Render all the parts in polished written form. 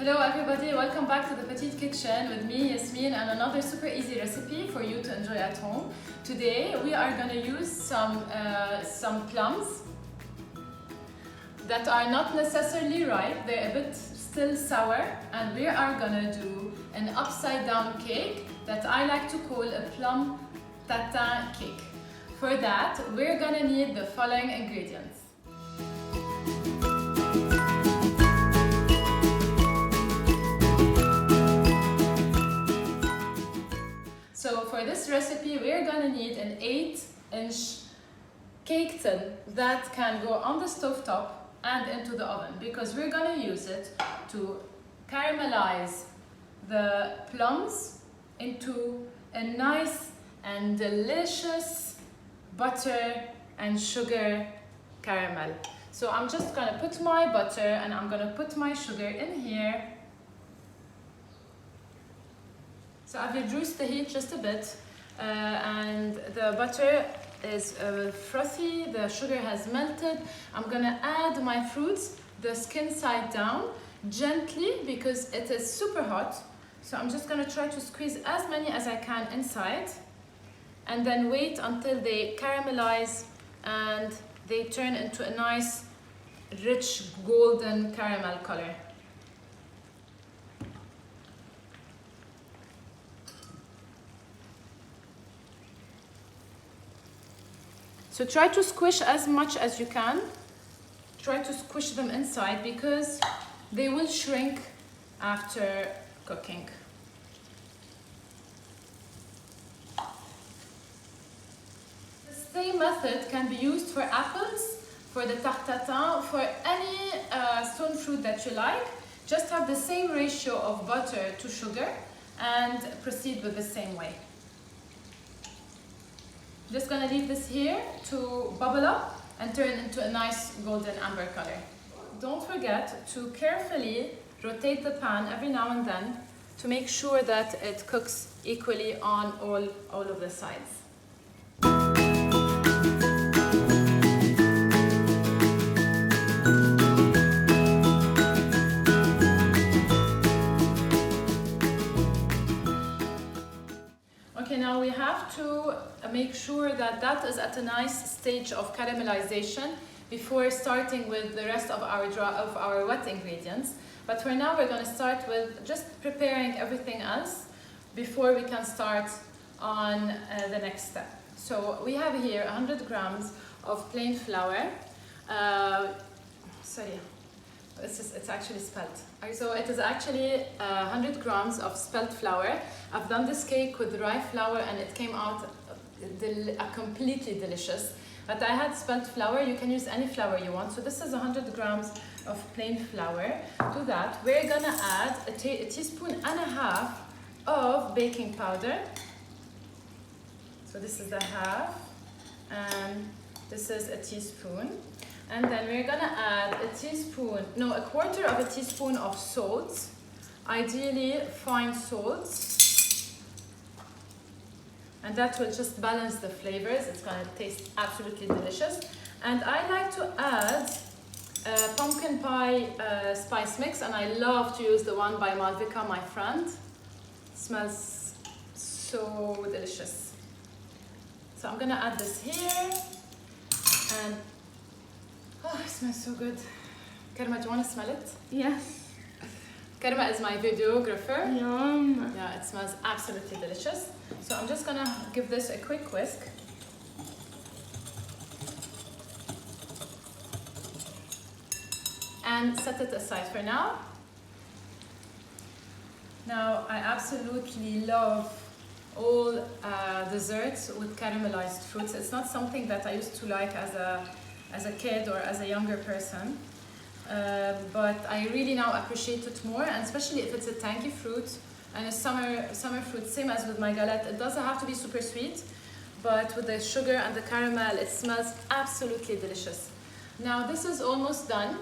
Hello everybody, welcome back to the Preheat kitchen with me, Yasmin, and another super easy recipe for you to enjoy at home. Today we are going to use some plums that are not necessarily ripe, they're a bit still sour, and we are going to do an upside down cake that I like to call a plum tatin cake. For that, we're going to need the following ingredients. So for this recipe, we're gonna need an 8-inch cake tin that can go on the stove top and into the oven, because we're gonna use it to caramelize the plums into a nice and delicious butter and sugar caramel. So I'm just gonna put my butter and I'm gonna put my sugar in here. So I've reduced the heat just a bit and the butter is frothy, the sugar has melted. I'm gonna add my fruits, the skin side down, gently because it is super hot. So I'm just gonna try to squeeze as many as I can inside and then wait until they caramelize and they turn into a nice, rich golden caramel color. So try to squish as much as you can. Try to squish them inside because they will shrink after cooking. The same method can be used for apples, for the tarte tatin, for any stone fruit that you like. Just have the same ratio of butter to sugar and proceed with the same way. Just gonna leave this here to bubble up and turn into a nice golden amber color. Don't forget to carefully rotate the pan every now and then to make sure that it cooks equally on all of the sides. Okay, now we have to make sure that that is at a nice stage of caramelization before starting with the rest of our wet ingredients. But for now, we're going to start with just preparing everything else before we can start on the next step. So we have here 100 grams of plain flour. It's actually spelt. So it is actually 100 grams of spelt flour. I've done this cake with rye flour and it came out completely delicious. But I had spelt flour. You can use any flour you want. So this is 100 grams of plain flour. To that, we're gonna add a teaspoon and a half of baking powder. So this is the half, and this is a teaspoon. And then we're gonna add a quarter of a teaspoon of salt, ideally fine salt. And that will just balance the flavors. It's gonna taste absolutely delicious. And I like to add pumpkin pie spice mix, and I love to use the one by Malvika, my friend. It smells so delicious. So I'm gonna add this here, and oh, it smells so good. Karma, do you want to smell it? Yes. Karma is my videographer. Yum. Yeah, it smells absolutely delicious. So I'm just gonna give this a quick whisk. And set it aside for now. Now, I absolutely love all desserts with caramelized fruits. It's not something that I used to like as a kid or as a younger person. But I really now appreciate it more, and especially if it's a tangy fruit and a summer fruit, same as with my galette. It doesn't have to be super sweet, but with the sugar and the caramel, it smells absolutely delicious. Now this is almost done.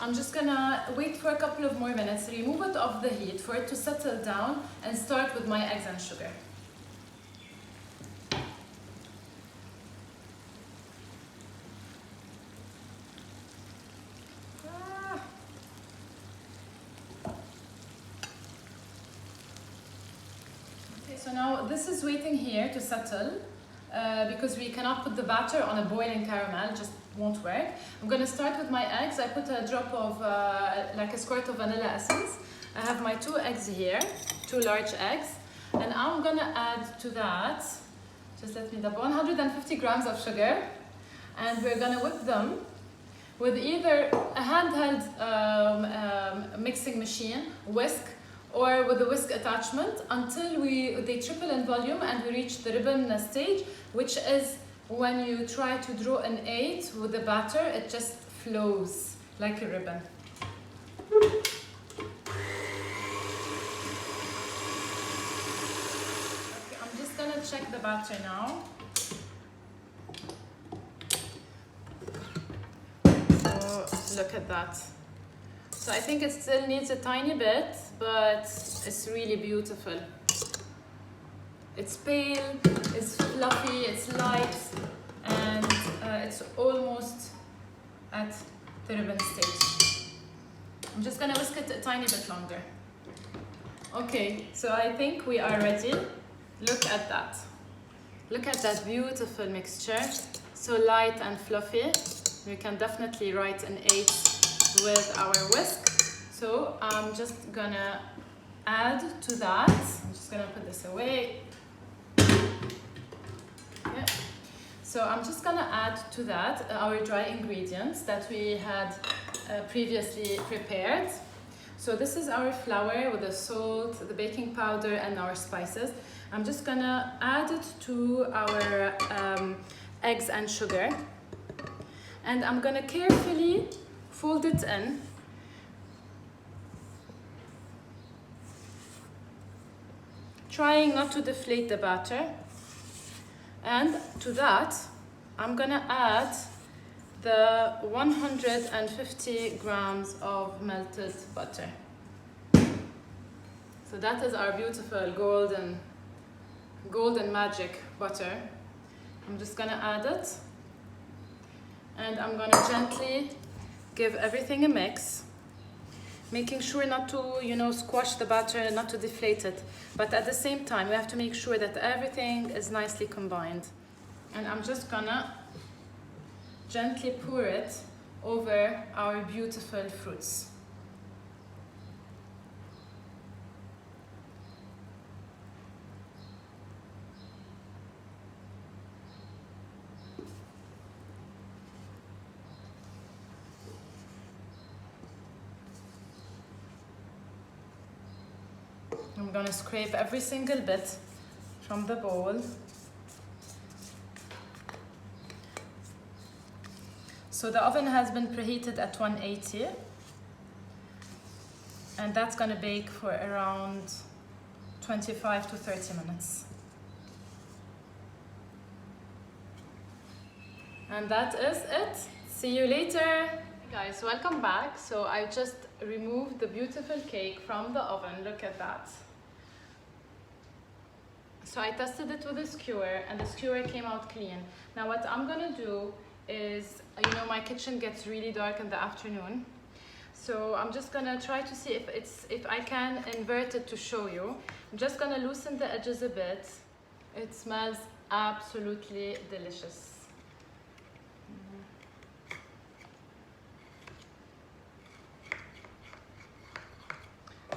I'm just gonna wait for a couple of more minutes, remove it off the heat for it to settle down, and start with my eggs and sugar. So now this is waiting here to settle because we cannot put the batter on a boiling caramel, it just won't work. I'm going to start with my eggs. I put a drop of like a squirt of vanilla essence. I have my 2 eggs here, 2 large eggs, and I'm going to add to that, just let me double, 150 grams of sugar, and we're going to whip them with either a handheld mixing machine, whisk, or with a whisk attachment until they triple in volume and we reach the ribbon stage, which is when you try to draw an 8 with the batter, it just flows like a ribbon. Okay, I'm just gonna check the batter now. So look at that. So I think it still needs a tiny bit, but it's really beautiful. It's pale, it's fluffy, it's light, and it's almost at the ribbon stage. I'm just gonna whisk it a tiny bit longer. Okay, so I think we are ready. Look at that. Look at that beautiful mixture. So light and fluffy. We can definitely write an 8 with our whisk. So I'm just gonna add to that. I'm just gonna put this away. Okay. So I'm just gonna add to that our dry ingredients that we had previously prepared. So this is our flour with the salt, the baking powder, and our spices. I'm just gonna add it to our eggs and sugar. And I'm gonna carefully fold it in. Trying not to deflate the batter. And to that, I'm gonna add the 150 grams of melted butter. So that is our beautiful golden magic butter. I'm just gonna add it. And I'm gonna gently give everything a mix, making sure not to, squash the batter, not to deflate it. But at the same time, we have to make sure that everything is nicely combined. And I'm just gonna gently pour it over our beautiful fruits. I'm gonna scrape every single bit from the bowl. So the oven has been preheated at 180, and that's gonna bake for around 25 to 30 minutes. And that is it. See you later. Hey guys, welcome back. So I just removed the beautiful cake from the oven. Look at that. So I tested it with a skewer, and the skewer came out clean. Now what I'm gonna do is, my kitchen gets really dark in the afternoon. So I'm just gonna try to see if I can invert it to show you. I'm just gonna loosen the edges a bit. It smells absolutely delicious.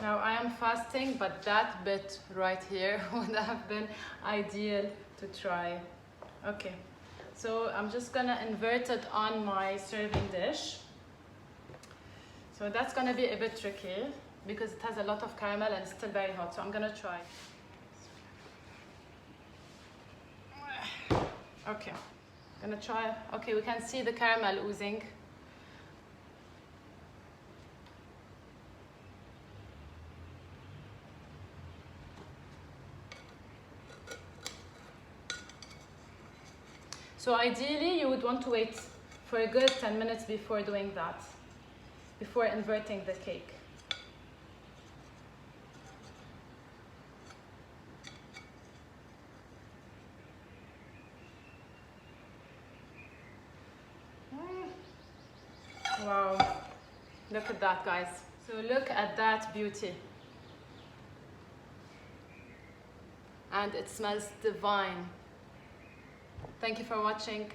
Now I am fasting, but that bit right here would have been ideal to try. Okay, so I'm just gonna invert it on my serving dish. So that's gonna be a bit tricky because it has a lot of caramel and it's still very hot, so I'm gonna try. Okay, I'm gonna try. Okay, we can see the caramel oozing. So ideally, you would want to wait for a good 10 minutes before doing that, before inverting the cake. Wow, look at that, guys. So look at that beauty. and it smells divine. Thank you for watching.